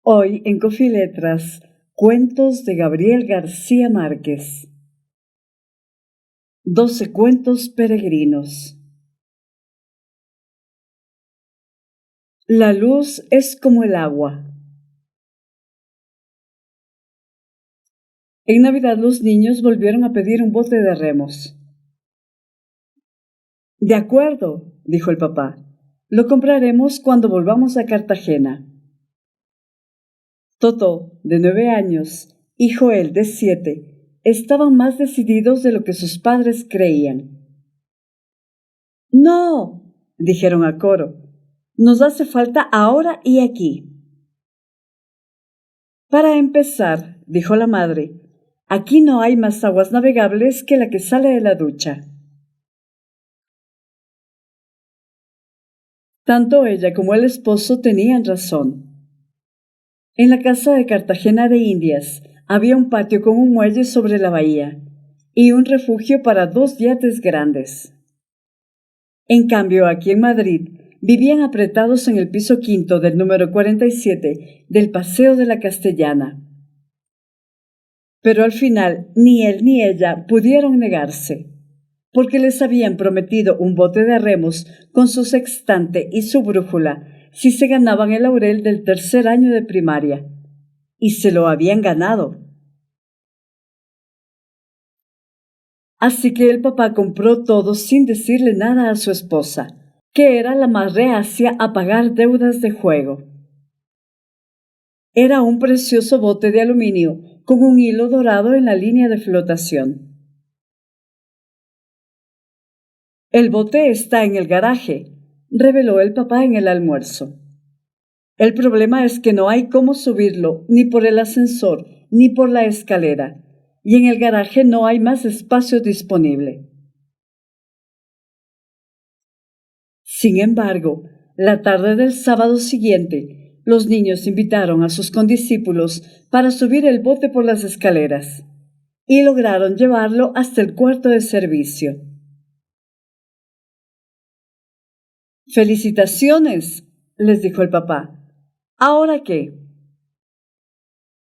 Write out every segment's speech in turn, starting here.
Hoy en Cofiletras, cuentos de Gabriel García Márquez. 12 cuentos peregrinos. La luz es como el agua. En Navidad los niños volvieron a pedir un bote de remos. De acuerdo, dijo el papá. Lo compraremos cuando volvamos a Cartagena. Totó, de 9 años, y Joel, de 7, estaban más decididos de lo que sus padres creían. ¡No!, dijeron a coro. Nos hace falta ahora y aquí. Para empezar, dijo la madre, aquí no hay más aguas navegables que la que sale de la ducha. Tanto ella como el esposo tenían razón. En la casa de Cartagena de Indias había un patio con un muelle sobre la bahía y un refugio para 2 yates grandes. En cambio, aquí en Madrid, vivían apretados en el piso quinto del número 47 del Paseo de la Castellana. Pero al final ni él ni ella pudieron negarse, porque les habían prometido un bote de remos con su sextante y su brújula si se ganaban el laurel del 3er año de primaria, y se lo habían ganado. Así que el papá compró todo sin decirle nada a su esposa, que era la más reacia a pagar deudas de juego. Era un precioso bote de aluminio con un hilo dorado en la línea de flotación. El bote está en el garaje, reveló el papá en el almuerzo. El problema es que no hay cómo subirlo ni por el ascensor ni por la escalera, y en el garaje no hay más espacio disponible. Sin embargo, la tarde del sábado siguiente, los niños invitaron a sus condiscípulos para subir el bote por las escaleras, y lograron llevarlo hasta el cuarto de servicio. «¡Felicitaciones!», les dijo el papá. «¿Ahora qué?».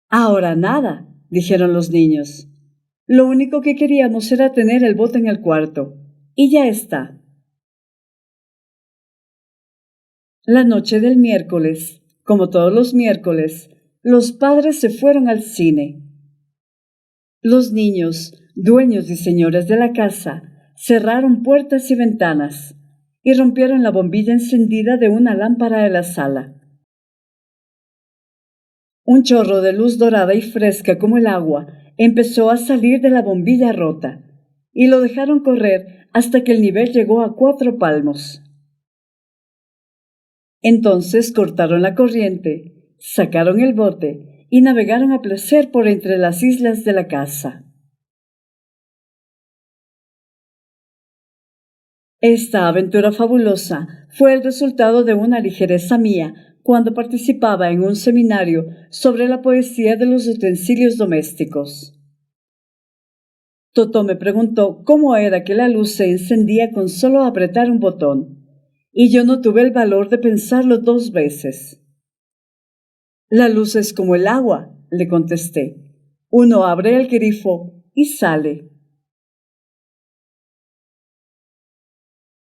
«Ahora nada», dijeron los niños. «Lo único que queríamos era tener el bote en el cuarto, y ya está». La noche del miércoles, como todos los miércoles, los padres se fueron al cine. Los niños, dueños y señores de la casa, cerraron puertas y ventanas y rompieron la bombilla encendida de una lámpara de la sala. Un chorro de luz dorada y fresca como el agua empezó a salir de la bombilla rota y lo dejaron correr hasta que el nivel llegó a 4 palmos. Entonces cortaron la corriente, sacaron el bote y navegaron a placer por entre las islas de la casa. Esta aventura fabulosa fue el resultado de una ligereza mía cuando participaba en un seminario sobre la poesía de los utensilios domésticos. Totó me preguntó cómo era que la luz se encendía con solo apretar un botón, y yo no tuve el valor de pensarlo 2 veces. «La luz es como el agua», le contesté. «Uno abre el grifo y sale».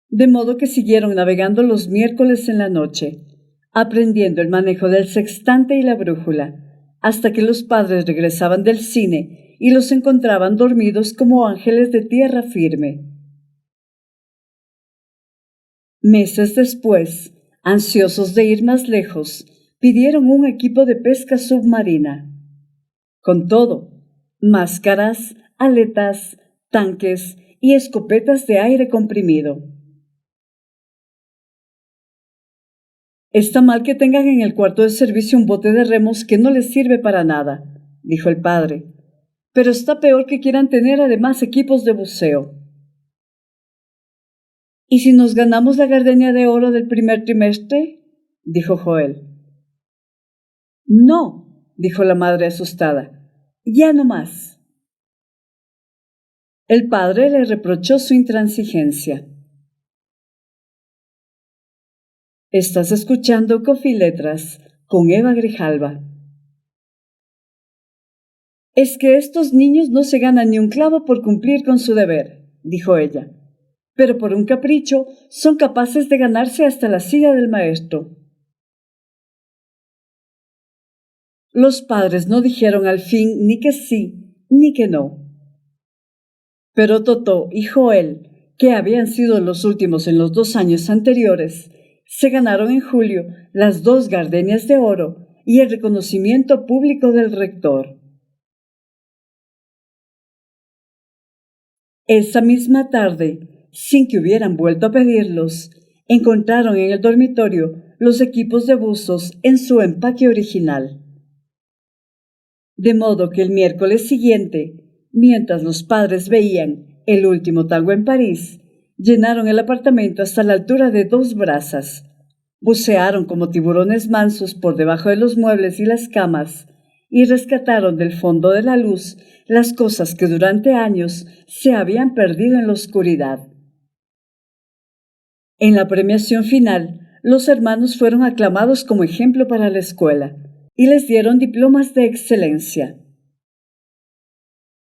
De modo que siguieron navegando los miércoles en la noche, aprendiendo el manejo del sextante y la brújula, hasta que los padres regresaban del cine y los encontraban dormidos como ángeles de tierra firme. Meses después, ansiosos de ir más lejos, pidieron un equipo de pesca submarina. Con todo, máscaras, aletas, tanques y escopetas de aire comprimido. «Está mal que tengan en el cuarto de servicio un bote de remos que no les sirve para nada», dijo el padre, «pero está peor que quieran tener además equipos de buceo». «¿Y si nos ganamos la gardenia de oro del primer trimestre?», dijo Joel. «No», dijo la madre asustada, «ya no más». El padre le reprochó su intransigencia. Estás escuchando Cofiletras con Eva Grijalva. Es que estos niños no se ganan ni un clavo por cumplir con su deber, dijo ella, pero por un capricho son capaces de ganarse hasta la silla del maestro. Los padres no dijeron al fin ni que sí ni que no. Pero Totó y Joel, que habían sido los últimos en los 2 años anteriores, se ganaron en julio las 2 gardenias de oro y el reconocimiento público del rector. Esa misma tarde, sin que hubieran vuelto a pedirlos, encontraron en el dormitorio los equipos de buzos en su empaque original. De modo que el miércoles siguiente, mientras los padres veían El último tango en París, llenaron el apartamento hasta la altura de 2 brazas, bucearon como tiburones mansos por debajo de los muebles y las camas, y rescataron del fondo de la luz las cosas que durante años se habían perdido en la oscuridad. En la premiación final, los hermanos fueron aclamados como ejemplo para la escuela y les dieron diplomas de excelencia.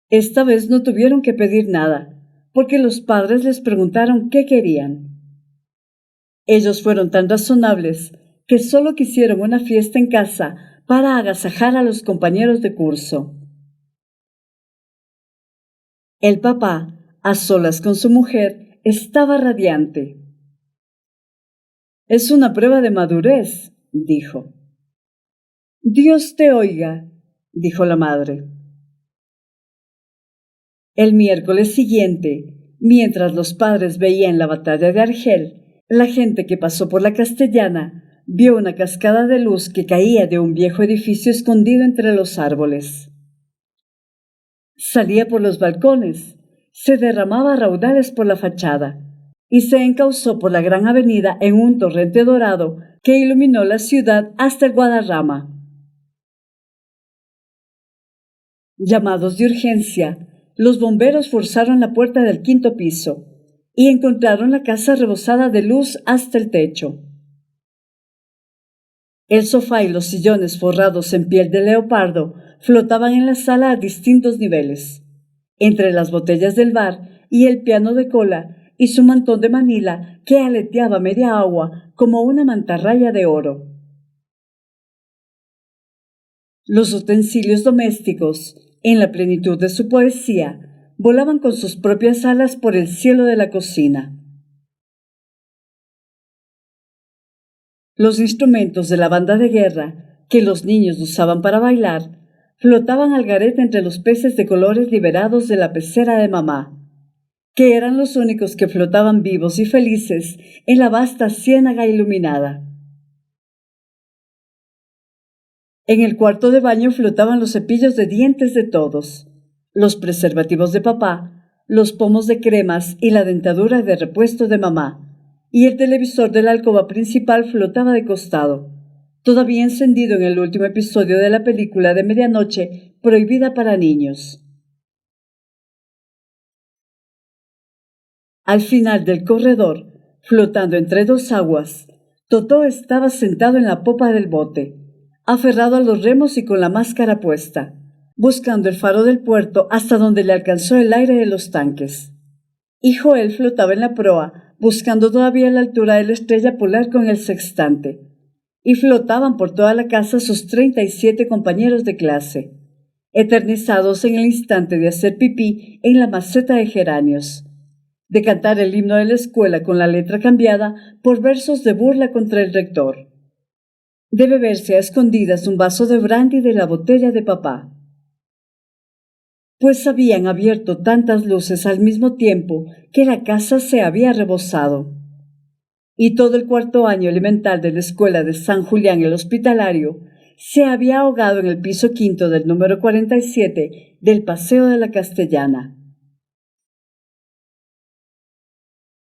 Esta vez no tuvieron que pedir nada, porque los padres les preguntaron qué querían. Ellos fueron tan razonables que solo quisieron una fiesta en casa para agasajar a los compañeros de curso. El papá, a solas con su mujer, estaba radiante. «Es una prueba de madurez», dijo. «Dios te oiga», dijo la madre. El miércoles siguiente, mientras los padres veían la batalla de Argel, la gente que pasó por la Castellana vio una cascada de luz que caía de un viejo edificio escondido entre los árboles. Salía por los balcones, se derramaba a raudales por la fachada y se encauzó por la gran avenida en un torrente dorado que iluminó la ciudad hasta el Guadarrama. Llamados de urgencia, los bomberos forzaron la puerta del 5.º piso y encontraron la casa rebosada de luz hasta el techo. El sofá y los sillones forrados en piel de leopardo flotaban en la sala a distintos niveles, entre las botellas del bar y el piano de cola y su mantón de Manila que aleteaba media agua como una mantarraya de oro. Los utensilios domésticos, en la plenitud de su poesía, volaban con sus propias alas por el cielo de la cocina. Los instrumentos de la banda de guerra, que los niños usaban para bailar, flotaban al garete entre los peces de colores liberados de la pecera de mamá, que eran los únicos que flotaban vivos y felices en la vasta ciénaga iluminada. En el cuarto de baño flotaban los cepillos de dientes de todos, los preservativos de papá, los pomos de cremas y la dentadura de repuesto de mamá, y el televisor de la alcoba principal flotaba de costado, todavía encendido en el último episodio de la película de medianoche prohibida para niños. Al final del corredor, flotando entre 2 aguas, Totó estaba sentado en la popa del bote, aferrado a los remos y con la máscara puesta, buscando el faro del puerto hasta donde le alcanzó el aire de los tanques. Y Joel flotaba en la proa, buscando todavía la altura de la estrella polar con el sextante. Y flotaban por toda la casa sus 37 compañeros de clase, eternizados en el instante de hacer pipí en la maceta de geranios, de cantar el himno de la escuela con la letra cambiada por versos de burla contra el rector, de beberse a escondidas un vaso de brandy de la botella de papá. Pues habían abierto tantas luces al mismo tiempo que la casa se había rebosado. Y todo el 4.º año elemental de la escuela de San Julián el Hospitalario se había ahogado en el piso 5.º del número 47 del Paseo de la Castellana.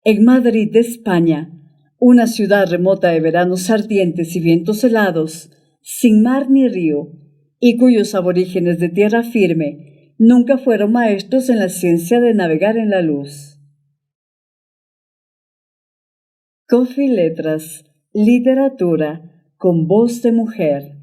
En Madrid, España, una ciudad remota de veranos ardientes y vientos helados, sin mar ni río, y cuyos aborígenes de tierra firme nunca fueron maestros en la ciencia de navegar en la luz. Coffee Letras, literatura con voz de mujer.